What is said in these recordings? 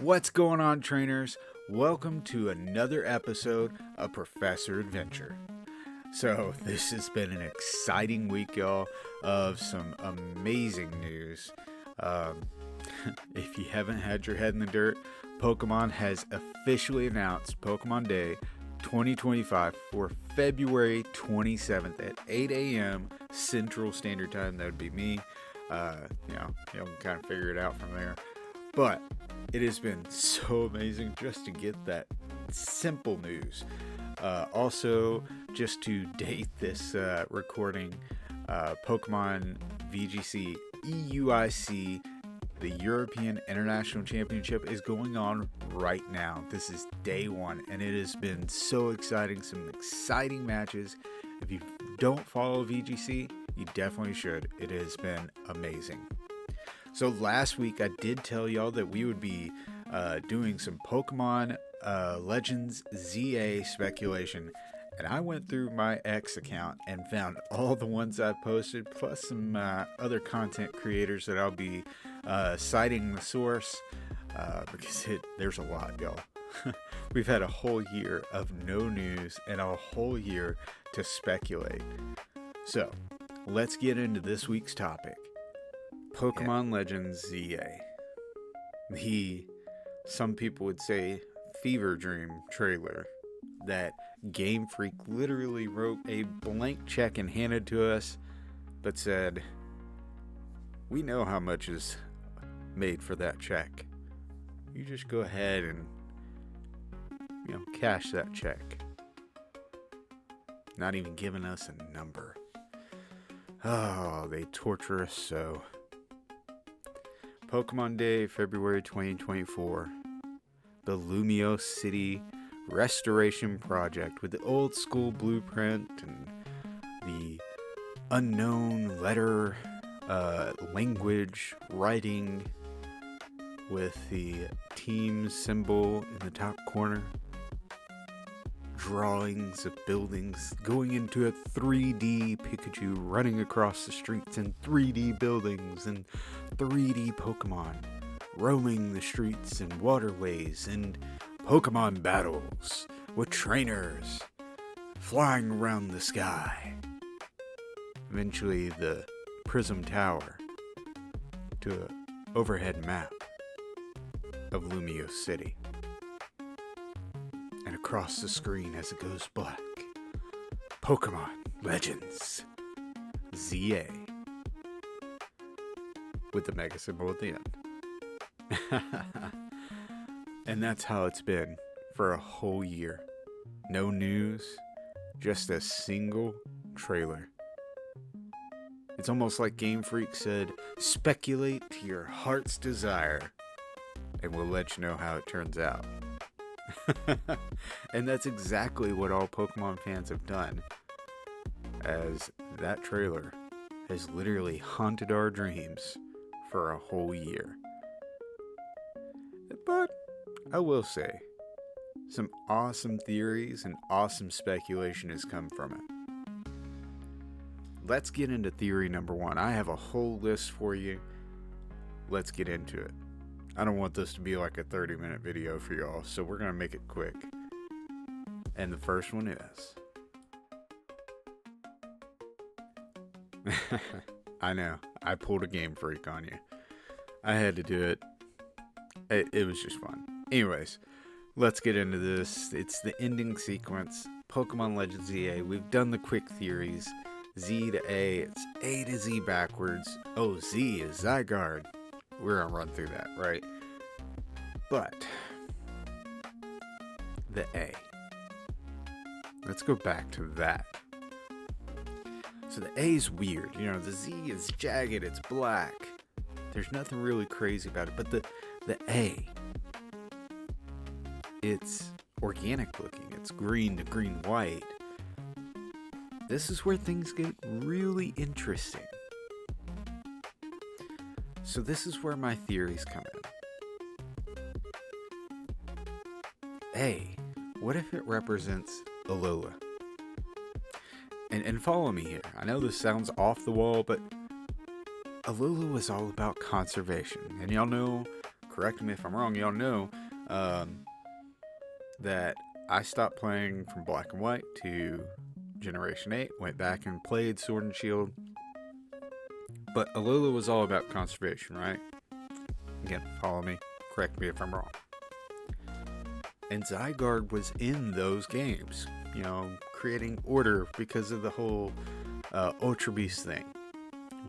What's going on, trainers? Welcome to another episode of Professor Adventure. So, this has been an exciting week, y'all, of some amazing news. If you haven't had your head in the dirt, Pokemon has officially announced Pokemon Day 2025 for February 27th at 8 a.m. Central Standard Time. That would be me. You can kind of figure it out from there. But it has been so amazing just to get that simple news. Also, just to date this recording, Pokemon VGC EUIC, the European International Championship, is going on right now. This is day one, and it has been so exciting. Some exciting matches. If you don't follow VGC, you definitely should. It has been amazing. So last week I did tell y'all that we would be doing some Pokemon Legends ZA speculation, and I went through my X account and found all the ones I posted, plus some other content creators that I'll be citing the source because there's a lot, y'all. We've had a whole year of no news and a whole year to speculate. So let's get into this week's topic. Pokemon Legends ZA. Some people would say, fever dream trailer that Game Freak literally wrote a blank check and handed to us, but said, we know how much is made for that check. You just go ahead and, cash that check. Not even giving us a number. Oh, they torture us so. Pokemon Day, February 2024. The Lumiose City Restoration Project with the old school blueprint and the unknown letter, language, writing with the team symbol in the top corner. Drawings of buildings going into a 3D Pikachu running across the streets and 3D buildings and 3D Pokemon roaming the streets and waterways and Pokemon battles with trainers flying around the sky. Eventually the Prism Tower to an overhead map of Lumiose City. And across the screen as it goes black, Pokemon Legends ZA with the mega symbol at the end. And that's how it's been for a whole year. No news, just a single trailer. It's almost like Game Freak said, speculate to your heart's desire, and we'll let you know how it turns out. And that's exactly what all Pokemon fans have done, as that trailer has literally haunted our dreams for a whole year. But I will say, some awesome theories and awesome speculation has come from it. Let's get into theory number one. I have a whole list for you. Let's get into it. I don't want this to be like a 30-minute video for y'all, so we're going to make it quick. And the first one is... I know, I pulled a Game Freak on you. I had to do it. It was just fun. Anyways, let's get into this. It's the ending sequence. Pokemon Legends ZA. We've done the quick theories. Z to A. It's A to Z backwards. Oh, Z is Zygarde. We're going to run through that, right? But the A. Let's go back to that. So the A is weird. The Z is jagged. It's black. There's nothing really crazy about it. But the A, it's organic looking. It's green to green-white. This is where things get really interesting. So this is where my theories come in. A, what if it represents Alola? And follow me here. I know this sounds off the wall, but Alola was all about conservation. And y'all know correct me if I'm wrong, y'all know that I stopped playing from Black and White to Generation 8, went back and played Sword and Shield. But Alola was all about conservation, right? Again, follow me, correct me if I'm wrong. And Zygarde was in those games, creating order because of the whole Ultra Beast thing.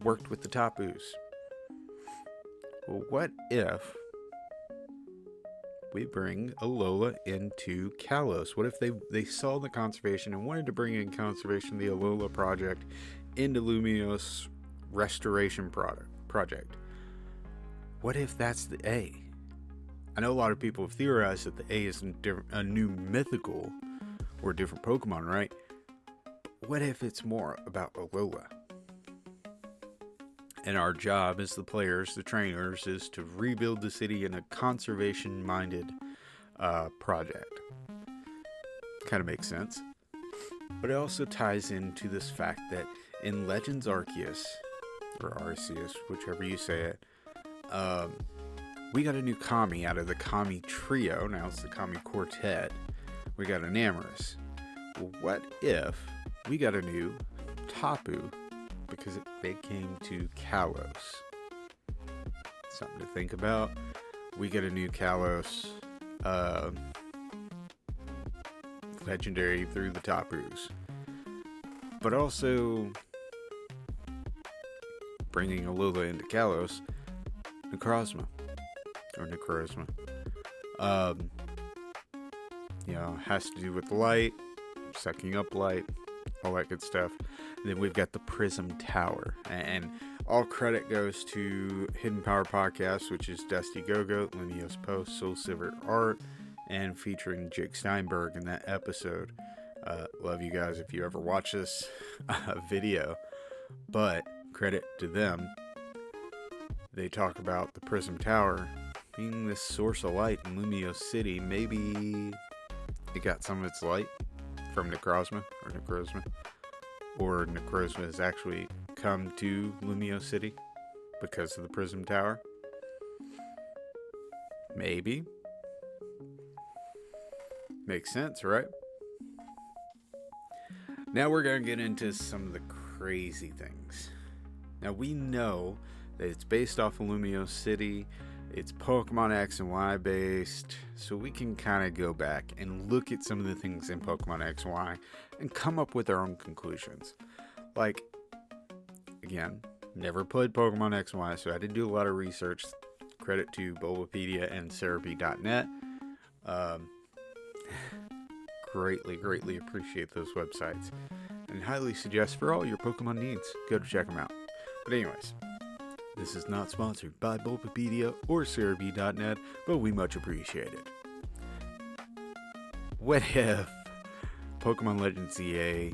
Worked with the Tapus. Well, what if we bring Alola into Kalos? What if they saw the conservation and wanted to bring in conservation, the Alola project, into Lumiose restoration project? What if that's the A? I know a lot of people have theorized that the A is a new mythical or a different Pokemon, right? But what if it's more about Alola? And our job as the players, the trainers, is to rebuild the city in a conservation-minded project. Kind of makes sense. But it also ties into this fact that in Legends Arceus, or Arceus, whichever you say it, we got a new Kami out of the Kami trio. Now it's the Kami quartet. We got an Amorous. Well, what if we got a new Tapu because they came to Kalos? Something to think about. We get a new Kalos legendary through the Tapus. But also bringing Alola into Kalos, Necrozma. Has to do with light, sucking up light, all that good stuff. And then we've got the Prism Tower, and all credit goes to Hidden Power Podcast, which is Dusty Go-Goat, Linneos Post, Soul Silver Art, and featuring Jake Steinberg in that episode. Love you guys if you ever watch this video, but credit to them. They talk about the Prism Tower being this source of light in Lumiose City. Maybe it got some of its light from Necrozma, or Necrozma has actually come to Lumiose City because of the Prism Tower. Maybe. Makes sense, right? Now we're going to get into some of the crazy things. Now we know that it's based off of Lumiose City. It's Pokemon X and Y based, so we can kind of go back and look at some of the things in Pokemon X and Y and come up with our own conclusions. Like, again, never played Pokemon X and Y, so I did do a lot of research. Credit to Bulbapedia and Cerebi.net. Greatly appreciate those websites, and highly suggest for all your Pokemon needs, go to check them out. But anyways, this is not sponsored by Bulbapedia or Cerebi.net, but we much appreciate it. What if Pokemon Legends ZA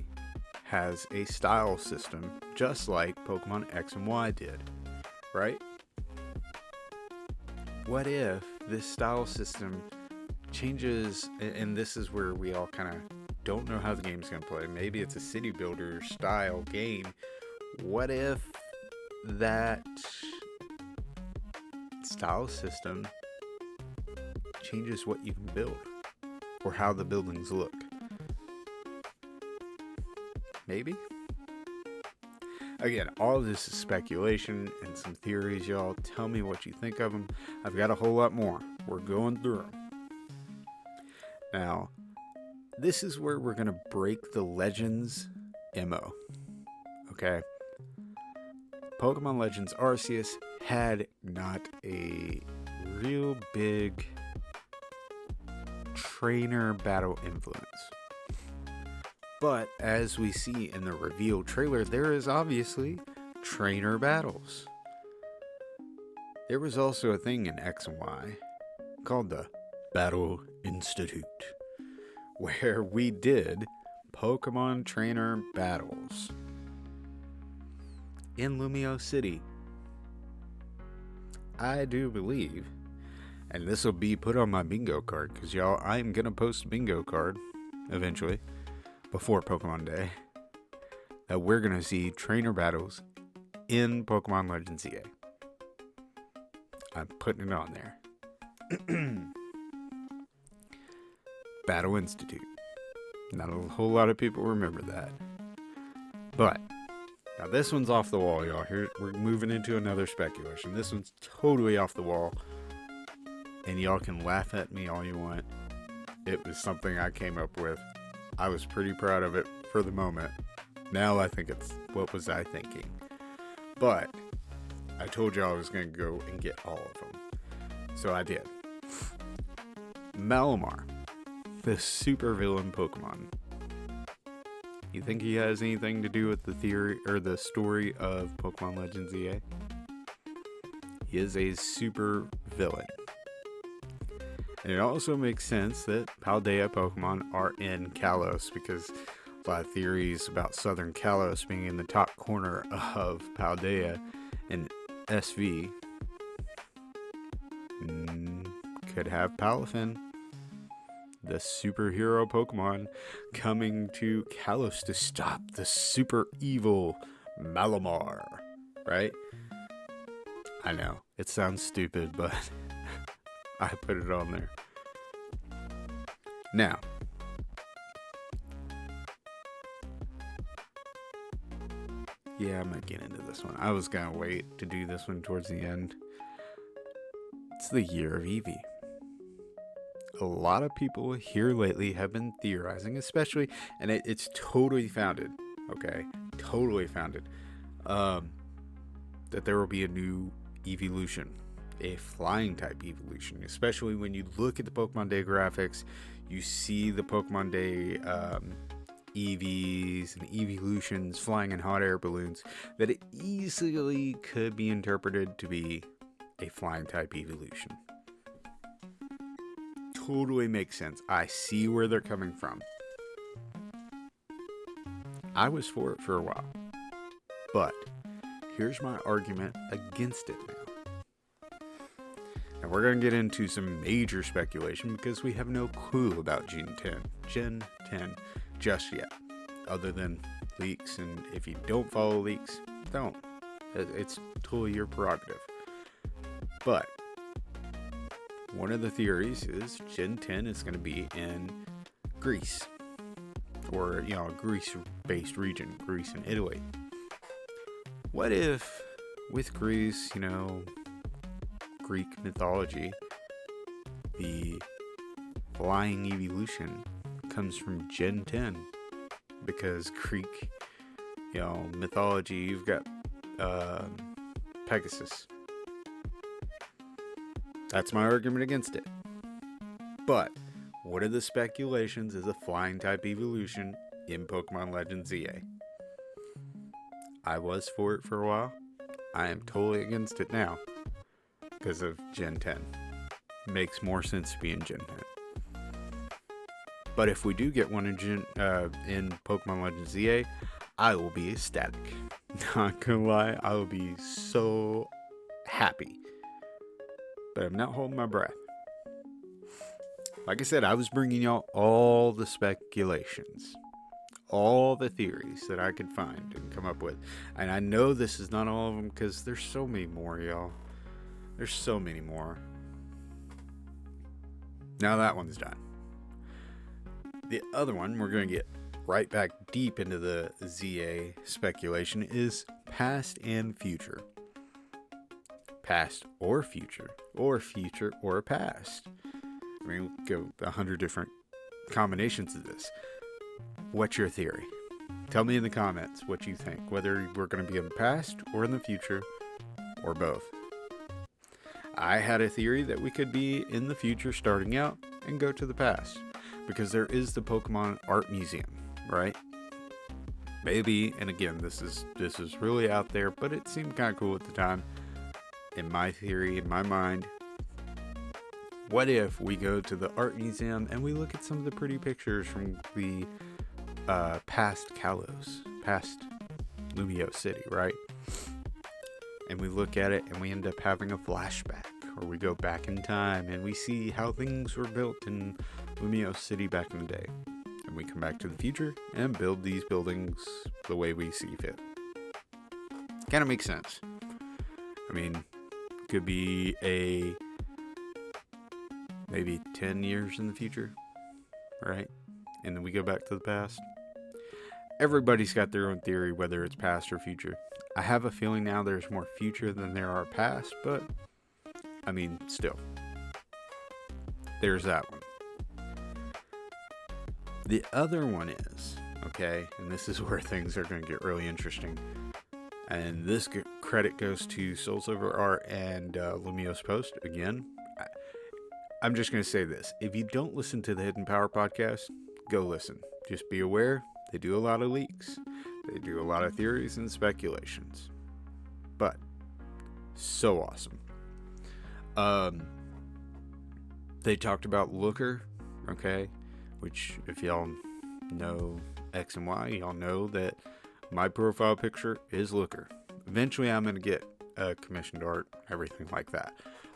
has a style system just like Pokemon X and Y did, right? What if this style system changes, and this is where we all kind of don't know how the game's going to play. Maybe it's a city builder style game. What if that style system changes what you can build or how the buildings look? Maybe. Again, all of this is speculation and some theories, y'all. Tell me what you think of them. I've got a whole lot more. We're going through them. Now, this is where we're going to break the Legends MO. Okay? Pokemon Legends Arceus had not a real big trainer battle influence. But as we see in the reveal trailer, there is obviously trainer battles. There was also a thing in X and Y called the Battle Institute, where we did Pokemon trainer battles in Lumiose City. I do believe, and this will be put on my bingo card, because y'all, I'm going to post a bingo card eventually, before Pokemon Day, that we're going to see trainer battles in Pokemon Legends EA. I'm putting it on there. Battle Institute. Not a whole lot of people remember that. But now this one's off the wall, y'all. Here we're moving into another speculation. This one's totally off the wall. And y'all can laugh at me all you want. It was something I came up with. I was pretty proud of it for the moment. Now I think it's, what was I thinking? But I told you I was going to go and get all of them. So I did. Malamar, the supervillain Pokemon. You think he has anything to do with the theory or the story of Pokemon Legends EA? He is a super villain. And it also makes sense that PLZA Pokemon are in Kalos, because a lot of theories about Southern Kalos being in the top corner of PLZA and SV could have Palafin, the superhero Pokemon, coming to Kalos to stop the super evil Malamar, right? I know, it sounds stupid, but I put it on there. Now, yeah, I'm gonna get into this one. I was gonna wait to do this one towards the end. It's the year of Eevee. A lot of people here lately have been theorizing, especially, and it's totally founded, okay? Totally founded, that there will be a new evolution, a flying type evolution, especially when you look at the Pokemon Day graphics, you see the Pokemon Day EVs and evolutions flying in hot air balloons, that it easily could be interpreted to be a flying type evolution. Totally makes sense. I see where they're coming from. I was for it for a while, but here's my argument against it now. Now we're going to get into some major speculation because we have no clue about Gen 10 just yet, other than leaks, and if you don't follow leaks, don't. It's totally your prerogative. But one of the theories is Gen 10 is going to be in Greece, or, a Greece-based region, Greece and Italy. What if, with Greece, Greek mythology, the flying evolution comes from Gen 10? Because Greek, mythology, you've got Pegasus. That's my argument against it. But one of the speculations is a flying type evolution in Pokemon Legends EA. I was for it for a while. I am totally against it now because of Gen 10. Makes more sense to be in Gen 10. But if we do get one in Pokemon Legends EA, I will be ecstatic. Not gonna lie, I will be so happy. But I'm not holding my breath. Like I said, I was bringing y'all all the speculations, all the theories that I could find and come up with. And I know this is not all of them because there's so many more, y'all. There's so many more. Now that one's done. The other one, we're going to get right back deep into the ZA speculation, is past and future. Past or future or past. I mean, we'll go 100 different combinations of this. What's your theory? Tell me in the comments what you think, whether we're going to be in the past or in the future, or both. I had a theory that we could be in the future starting out and go to the past, because there is the Pokemon Art Museum, right? Maybe, and again, this is really out there, but it seemed kind of cool at the time. In my theory, in my mind, what if we go to the art museum and we look at some of the pretty pictures from the past Kalos, past Lumio City, right? And we look at it and we end up having a flashback, or we go back in time and we see how things were built in Lumio City back in the day. And we come back to the future and build these buildings the way we see fit. Kind of makes sense. I mean, could be a maybe 10 years in the future, right? And then we go back to the past. Everybody's got their own theory, whether it's past or future. I have a feeling now there's more future than there are past, but I mean, still. There's that one. The other one is, okay, and this is where things are going to get really interesting. And this credit goes to Soul Silver Art and Lumiose Post. Again, I'm just going to say this. If you don't listen to the Hidden Power podcast, go listen. Just be aware, they do a lot of leaks. They do a lot of theories and speculations. But, so awesome. They talked about Looker, okay? Which, if y'all know X and Y, y'all know that my profile picture is Looker. Eventually, I'm going to get commissioned art, everything like that.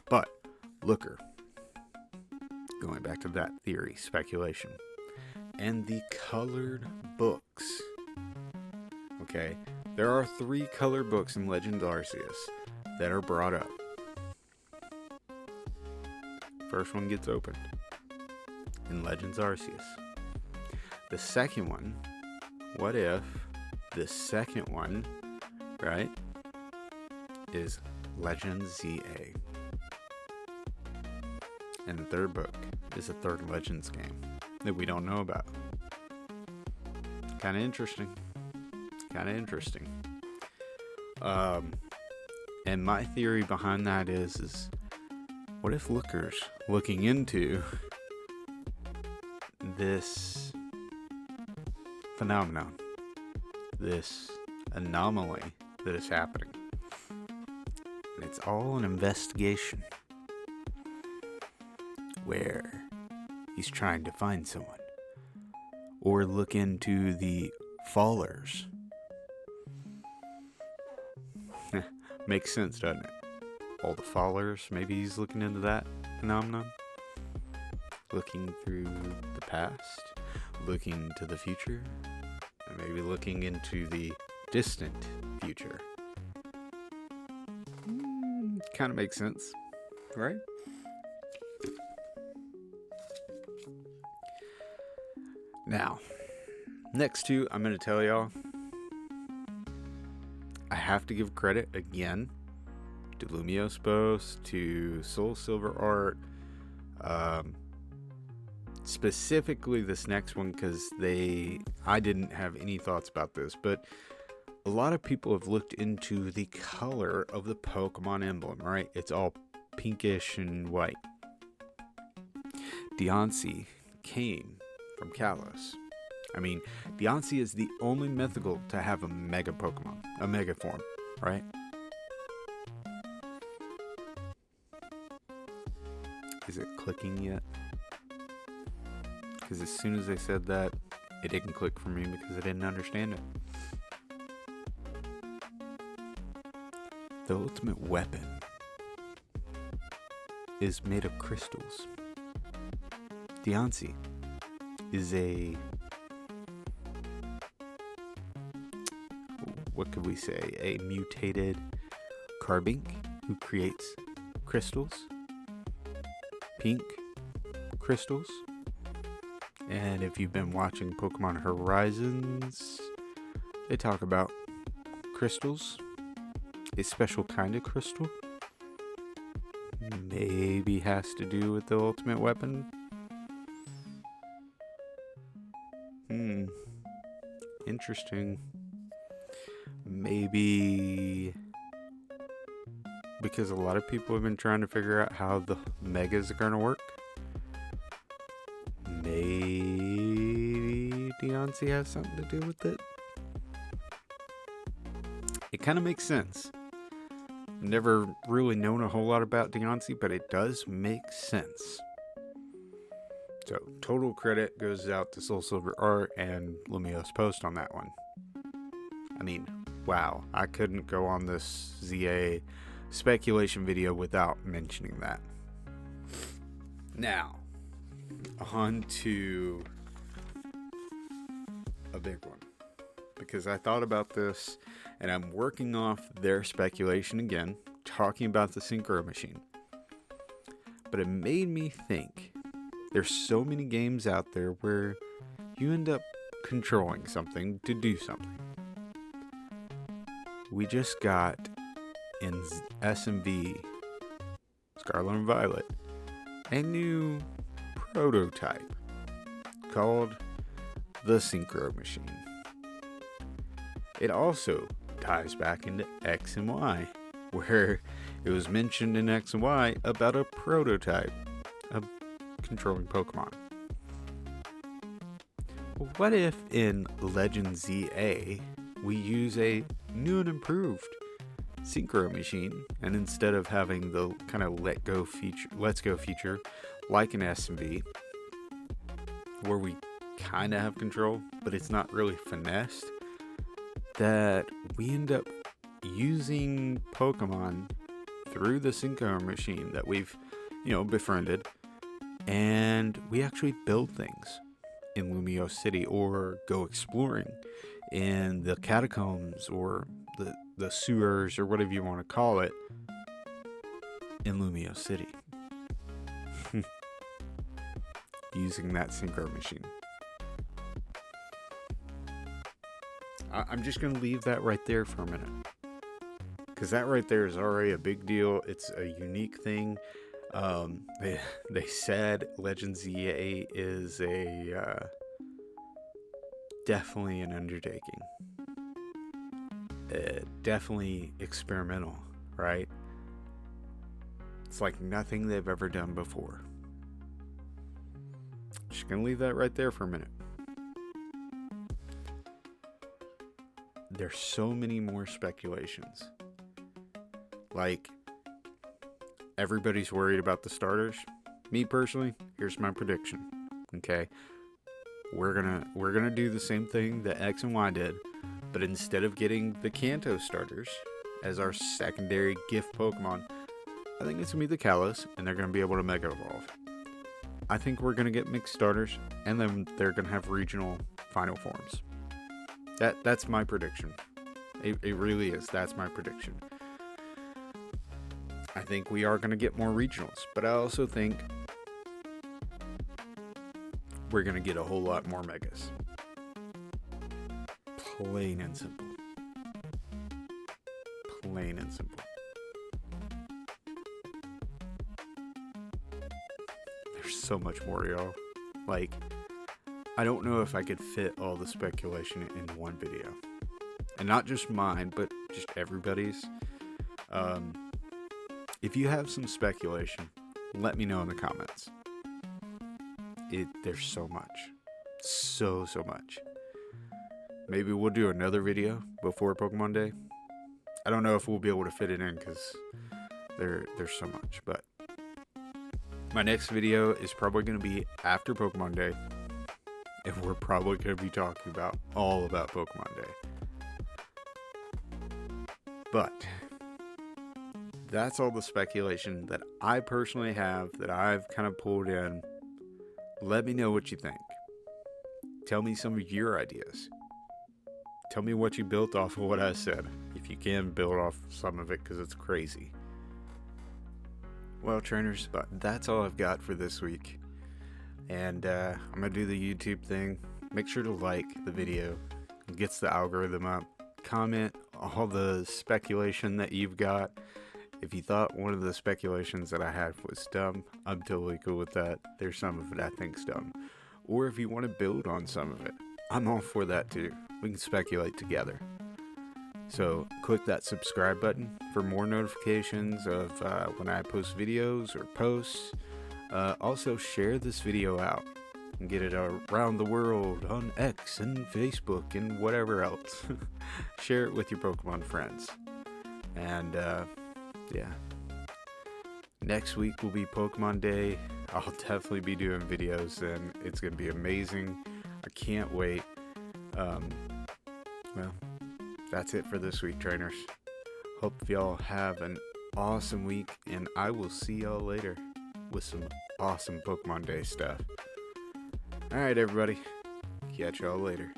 But, Looker. Going back to that theory, speculation. And the colored books. Okay, there are 3 colored books in Legends Arceus that are brought up. First one gets opened in Legends Arceus. The second one, what if the second one, right, is Legends ZA? And the third book is a third Legends game that we don't know about. Kind of interesting. And my theory behind that is what if Looker's looking into this phenomenon, this anomaly that is happening, and it's all an investigation where he's trying to find someone or look into the fallers. Makes sense, doesn't it? All the fallers, maybe he's looking into that phenomenon. Looking through the past, looking to the future, and maybe looking into the distant future. Kind of makes sense, right? Now, next two, I'm going to tell y'all, I have to give credit again to Lumiose Post, to Soul Silver Art, specifically this next one because I didn't have any thoughts about this, but a lot of people have looked into the color of the Pokemon emblem, right? It's all pinkish and white. Deontay came from Kalos. I mean, Deontay is the only mythical to have a mega Pokemon, a mega form, right? Is it clicking yet? Because as soon as I said that, it didn't click for me because I didn't understand it. The ultimate weapon is made of crystals. Deontay is what could we say? A mutated Carbink who creates crystals. Pink crystals. And if you've been watching Pokemon Horizons, they talk about crystals. A special kind of crystal. Maybe has to do with the ultimate weapon. Interesting. Maybe because a lot of people have been trying to figure out how the megas are going to work. Maybe Deontay has something to do with it. It kind of makes sense. Never really known a whole lot about Deontay, but it does make sense. So, total credit goes out to Soul Silver Art and Lumiose Post on that one. I mean, wow. I couldn't go on this ZA speculation video without mentioning that. Now, on to a big one. Because I thought about this, and I'm working off their speculation again, talking about the Synchro Machine. But it made me think, There's so many games out there where you end up controlling something to do something. We just got in SMV, Scarlet and Violet, a new prototype called the Synchro Machine. It also ties back into X and Y, where it was mentioned in X and Y about a prototype of controlling Pokemon. What if in Legend ZA we use a new and improved Synchro Machine, and instead of having the kind of let's go feature like an SMV, where we kind of have control, but it's not really finessed, that we end up using Pokemon through the Synchro Machine that we've, befriended, and we actually build things in Lumio City, or go exploring in the catacombs or the sewers, or whatever you want to call it, in Lumio City. Using that Synchro Machine. I'm just going to leave that right there for a minute, because that right there is already a big deal. It's a unique thing. They said Legend ZA is definitely an undertaking. Definitely experimental, right? It's like nothing they've ever done before. Just gonna leave that right there for a minute. There's so many more speculations. Like, everybody's worried about the starters. Me personally, here's my prediction. Okay, we're gonna do the same thing that X and Y did, but instead of getting the Kanto starters as our secondary gift Pokemon, I think it's gonna be the Kalos, and they're gonna be able to Mega Evolve. I think we're gonna get mixed starters, and then they're gonna have regional final forms. That's my prediction. It really is. That's my prediction. I think we are gonna get more regionals, but I also think we're gonna get a whole lot more Megas. Plain and simple. Plain and simple. There's so much more, y'all. Like, I don't know if I could fit all the speculation in one video. And not just mine, but just everybody's. If you have some speculation, let me know in the comments. There's so much. So much. Maybe we'll do another video before Pokemon Day. I don't know if we'll be able to fit it in because there's so much. But my next video is probably going to be after Pokemon Day. And we're probably going to be talking all about Pokemon Day. But that's all the speculation that I personally have, that I've kind of pulled in. Let me know what you think. Tell me some of your ideas. Tell me what you built off of what I said. If you can build off some of it, because it's crazy. Well, trainers, that's all I've got for this week. And I'm going to do the YouTube thing. Make sure to like the video. It gets the algorithm up. Comment all the speculation that you've got. If you thought one of the speculations that I had was dumb, I'm totally cool with that. There's some of it I think's dumb. Or if you want to build on some of it, I'm all for that too. We can speculate together. So click that subscribe button for more notifications of when I post videos or posts. Also share this video out and get it around the world on X and Facebook and whatever else. Share it with your Pokemon friends. And yeah. Next week will be Pokemon Day. I'll definitely be doing videos and it's going to be amazing. I can't wait. Well, that's it for this week, trainers. Hope y'all have an awesome week, and I will see y'all later with some awesome Pokemon Day stuff. Alright, everybody. Catch y'all later.